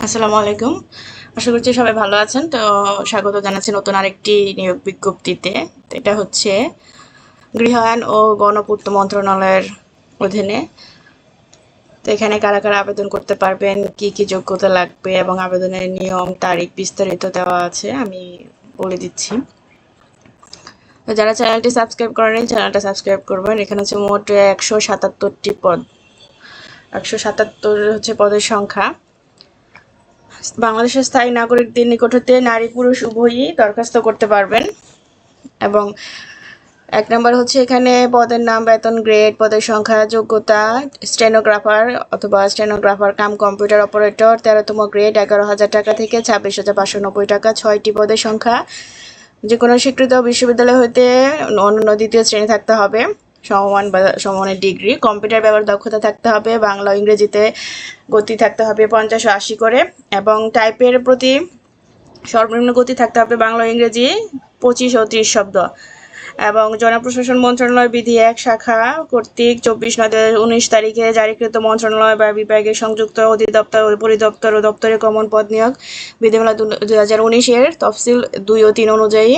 আসসালামু আলাইকুম। আশা করছি সবাই ভালো আছেন। তো স্বাগত জানাচ্ছি নতুন আরেকটি নিয়োগ বিজ্ঞপ্তিতে। তো এটা হচ্ছে গৃহায়ন ও গণপূর্ত মন্ত্রণালয়ের অধীনে। তো এখানে কারা কারা আবেদন করতে পারবেন, কি কি যোগ্যতা লাগবে এবং আবেদনের নিয়ম তারিখ বিস্তারিত দেওয়া আছে, আমি বলে দিচ্ছি। তো যারা চ্যানেলটি সাবস্ক্রাইব করেনি চ্যানেলটা সাবস্ক্রাইব করবেন। এখানে হচ্ছে মোট 177টি পদ, 177 হচ্ছে পদের সংখ্যা। বাংলাদেশের স্থায়ী নাগরিকদের নিকট হতে নারী পুরুষ উভয়ই দরখাস্ত করতে পারবেন। এবং 1 নম্বর হচ্ছে এখানে পদের নাম, বেতন, গ্রেড, পদের সংখ্যা, যোগ্যতা স্টেনোগ্রাফার অথবা স্টেনোগ্রাফার কাম কম্পিউটার অপারেটর 13তম গ্রেড 11,000 টাকা থেকে 26,590 টাকা। 6টি পদের সংখ্যা। যে কোনো স্বীকৃত বিশ্ববিদ্যালয় হইতে অনন্য দ্বিতীয় শ্রেণী থাকতে হবে, সমমান বা সমমানের ডিগ্রি। কম্পিউটার ব্যবহার দক্ষতা থাকতে হবে। বাংলা ও ইংরেজিতে গতি থাকতে হবে 50 ও 80 করে, এবং টাইপের প্রতি সর্বনিম্ন গতি থাকতে হবে বাংলা ও ইংরেজি 25 ও 30 শব্দ। এবং জনপ্রশাসন মন্ত্রণালয় বিধি 1 শাখা কর্তৃক 24/9/2019 তারিখে জারিকৃত মন্ত্রণালয় বা বিভাগের সংযুক্ত অধিদপ্তর, পরিদপ্তর ও দপ্তরে কমন পদ নিয়োগ বিধিমালা 2019 এর তফসিল 2 ও 3 অনুযায়ী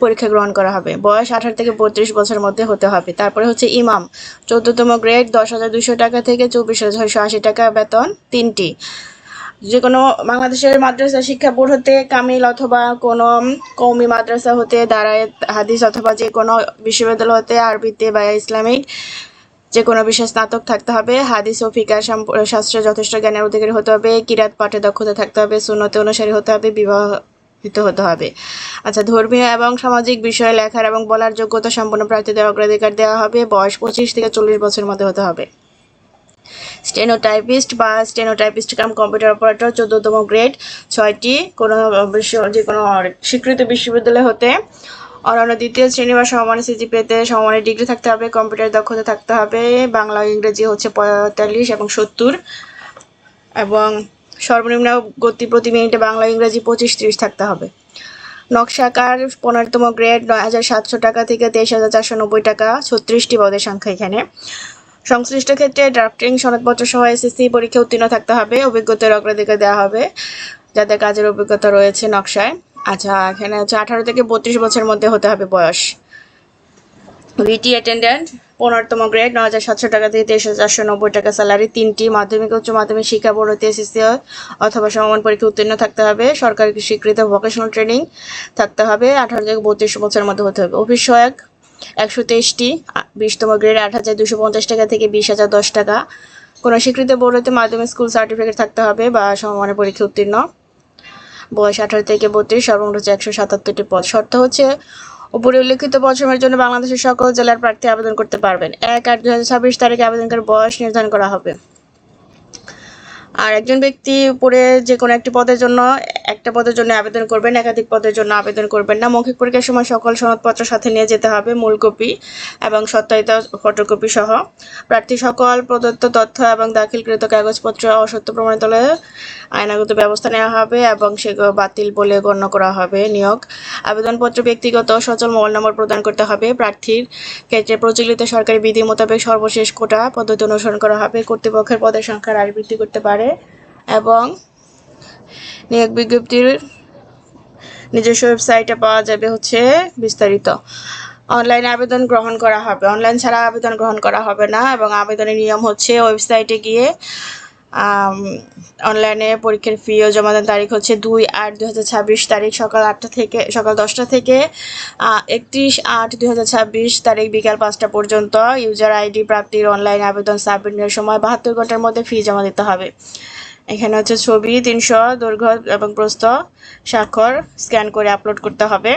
পরীক্ষা গ্রহণ করা হবে। বয়স 18 থেকে 32 বছরের মধ্যে হতে হবে। তারপরে হচ্ছে ইমাম 14তম গ্রেড 10,200 টাকা থেকে 24,680 টাকা, বেতন 3টি। যে কোনো বাংলাদেশের মাদ্রাসা শিক্ষা বোর্ড হতে কামিল অথবা কোনো কওমি মাদ্রাসা হতে দারায়ে হাদিস অথবা যে কোনো বিশ্ববিদ্যালয় হতে আরবিতে বা ইসলামিক যে কোনো বিষয়ে স্নাতক থাকতে হবে। হাদিস ও ফিকহ শাস্ত্রে যথেষ্ট জ্ঞানের অধিকারী হতে হবে। কিরাত পাঠে দক্ষতা থাকতে হবে। সুন্নতে অনুসারী হতে হবে। বিবাহিত হতে হবে। আচ্ছা, ধর্মীয় এবং সামাজিক বিষয়ে লেখার এবং বলার যোগ্যতা সম্পন্ন প্রার্থীদের অগ্রাধিকার দেওয়া হবে। বয়স 25 থেকে 40 বছরের মধ্যে হতে হবে। স্টেনোটাইপিস্ট বা স্টেনোটাইপিস্ট কাম কম্পিউটার অপারেটর 14তম গ্রেড 6টি, কোনো যে কোনো স্বীকৃত বিশ্ববিদ্যালয় হতে অনন্য দ্বিতীয় শ্রেণী বা সমমানের সিজিপিএতে সমমানের ডিগ্রি থাকতে হবে। কম্পিউটার দক্ষতা থাকতে হবে। বাংলা ও ইংরেজি হচ্ছে 45 এবং 70, এবং সর্বনিম্ন গতি প্রতি মিনিটে বাংলা ইংরেজি 25-30 থাকতে হবে। নকশাকার 15তম গ্রেড 9,700 টাকা থেকে 23,490 টাকা। 36টি পদের সংখ্যা এখানে। সংশ্লিষ্ট ক্ষেত্রে ড্রাফটিং সনদপত্র সহ এসএসসি পরীক্ষা উত্তীর্ণ থাকতে হবে। অভিজ্ঞতার অগ্রাধিকার দেওয়া হবে যাদের কাজের অভিজ্ঞতা রয়েছে নকশায়। আচ্ছা, এখানে হচ্ছে 18 থেকে 32 বছরের মধ্যে হতে হবে বয়স। ভিটি অ্যাটেন্ডেন্ট 15তম গ্রেড 9,700 টাকা থেকে 23,490 টাকা, স্যালারি 3টি। মাধ্যমিক উচ্চ মাধ্যমিক শিক্ষা বোর্ড হতে এসএসসি অথবা সমমান পরীক্ষা উত্তীর্ণ থাকতে হবে। সরকারি স্বীকৃত ভোকেশনাল ট্রেনিং থাকতে হবে। 18 থেকে 32 বছরের মধ্যে হতে হবে। অফিস সহায়ক 123টি। 20তম গ্রেড 8,250 টাকা থেকে 20,010 টাকা। কোনো স্বীকৃত বোর্ড হতে মাধ্যমিক স্কুল সার্টিফিকেট থাকতে হবে বা সমমানের পরীক্ষা উত্তীর্ণ। বয়স 18 থেকে 32, সর্বমোট হচ্ছে 177টি পদ। শর্ত হচ্ছে উপরে উল্লেখিত পদসমূহের জন্য বাংলাদেশের সকল জেলার প্রার্থী আবেদন করতে পারবেন। 1/8/2026 তারিখে আবেদনকারী বয়স নির্ধারণ করা হবে। আর একজন ব্যক্তি উপরে যে কোনো একটা পদের জন্য আবেদন করবেন, একাধিক পদের জন্য আবেদন করবেন না। মৌখিক পরীক্ষার সময় সকল সনদপত্র সাথে নিয়ে যেতে হবে, মূল কপি এবং সত্যায়িত ফটোকপি সহ। প্রার্থী সকল প্রদত্ত তথ্য এবং দাখিলকৃত কাগজপত্র অসত্য প্রমাণিত হলে আইনানুগ ব্যবস্থা নেওয়া হবে এবং সেগুলো বাতিল বলে গণ্য করা হবে। নিয়োগ আবেদনপত্র ব্যক্তিগত সচল মোবাইল নম্বর প্রদান করতে হবে। প্রার্থীর ক্ষেত্রে প্রচলিত সরকারি বিধি মোতাবেক সর্বশেষ কোটা পদ্ধতি অনুসরণ করা হবে। কর্তৃপক্ষের পদের সংখ্যা হ্রাস বৃদ্ধি করতে পারে। এবং নিয়োগ বিজ্ঞপ্তির নিজস্ব ওয়েবসাইটে পাওয়া যাবে হচ্ছে বিস্তারিত। অনলাইনে আবেদন গ্রহণ করা হবে, অনলাইন ছাড়া আবেদন গ্রহণ করা হবে না। এবং আবেদনের নিয়ম হচ্ছে ওয়েবসাইটে গিয়ে অনলাইনে পরীক্ষার ফি ও জমাদান তারিখ হচ্ছে 2/8/2026 তারিখ সকাল 10টা থেকে 31/8/2026 তারিখ বিকাল 5টা পর্যন্ত। ইউজার আইডি প্রাপ্তির অনলাইন আবেদন সাবমিটের সময় 72 ঘন্টার মধ্যে ফি জমা দিতে হবে। এখানে হচ্ছে ছবি 300 দৈর্ঘ্য এবং প্রস্থ স্বাক্ষর স্ক্যান করে আপলোড করতে হবে।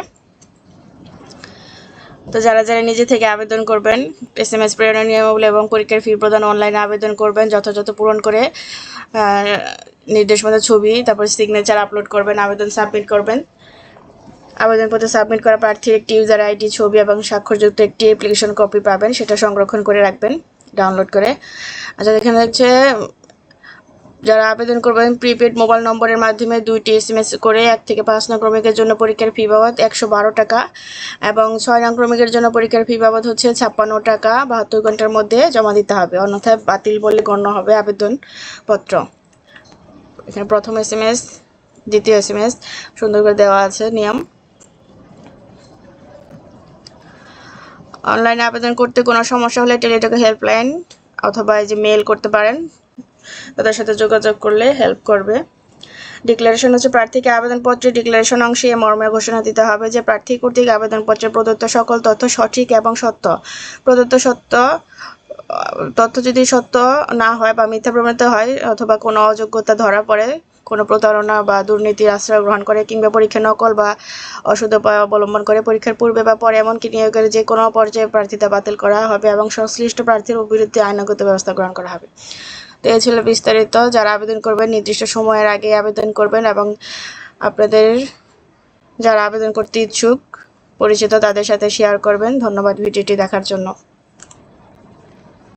তো যারা নিজে থেকে আবেদন করবেন, এসএমএস প্রেরণের নিয়মাবলী এবং পরীক্ষার ফি প্রদান অনলাইনে আবেদন করবেন, যথাযথ পূরণ করে নির্দেশ মতো ছবি তারপর সিগনেচার আপলোড করবেন, আবেদন সাবমিট করবেন। আবেদনপত্র সাবমিট করা প্রার্থীর একটি ইউজার আইডি, ছবি এবং স্বাক্ষরযুক্ত একটি অ্যাপ্লিকেশন কপি পাবেন, সেটা সংরক্ষণ করে রাখবেন ডাউনলোড করে। আচ্ছা, এখানে হচ্ছে যারা আবেদন করবেন প্রিপেড মোবাইল নম্বরের মাধ্যমে 2টি এসএমএস করে 1 থেকে 5 নং ক্রমিকের জন্য পরীক্ষার ফি বাবদ 112 টাকা এবং 6 নং ক্রমিকের জন্য পরীক্ষার ফি বাবদ হচ্ছে 56 টাকা 72 ঘন্টার মধ্যে জমা দিতে হবে, অন্যথায় বাতিল বলে গণ্য হবে আবেদনপত্র। এখানে প্রথম SMS, দ্বিতীয় SMS সুন্দর করে দেওয়া আছে নিয়ম। অনলাইনে আবেদন করতে কোনো সমস্যা হলে টেলিটকের হেল্পলাইন অথবা এই যে মেল করতে পারেন, তাদের সাথে যোগাযোগ করলে হেল্প করবে। ডিক্লারেশন হচ্ছে প্রার্থীকে আবেদনপত্রে ডিক্লারেশন অংশে মর্মে ঘোষণা দিতে হবে যে প্রার্থী কর্তৃক আবেদনপত্রে প্রদত্ত সকল তথ্য সঠিক এবং সত্য। প্রদত্ত তথ্য যদি সত্য না হয় বা মিথ্যা প্রমাণিত হয় অথবা কোনো অযোগ্যতা ধরা পড়ে, কোনো প্রতারণা বা দুর্নীতির আশ্রয় গ্রহণ করে কিংবা পরীক্ষা নকল বা অসৎ উপায় অবলম্বন করে পরীক্ষার পূর্বে বা পরে এমনকি নিয়োগের যে কোনো পর্যায়ে প্রার্থিতা বাতিল করা হবে এবং সংশ্লিষ্ট প্রার্থীর বিরুদ্ধে আইনগত ব্যবস্থা গ্রহণ করা হবে। তো এই ছিল বিস্তারিত। যারা আবেদন করবেন নির্দিষ্ট সময়ের আগে আবেদন করবেন এবং আপনাদের যারা আবেদন করতে ইচ্ছুক পরিচিত তাদের সাথে শেয়ার করবেন। ধন্যবাদ ভিডিওটি দেখার জন্য।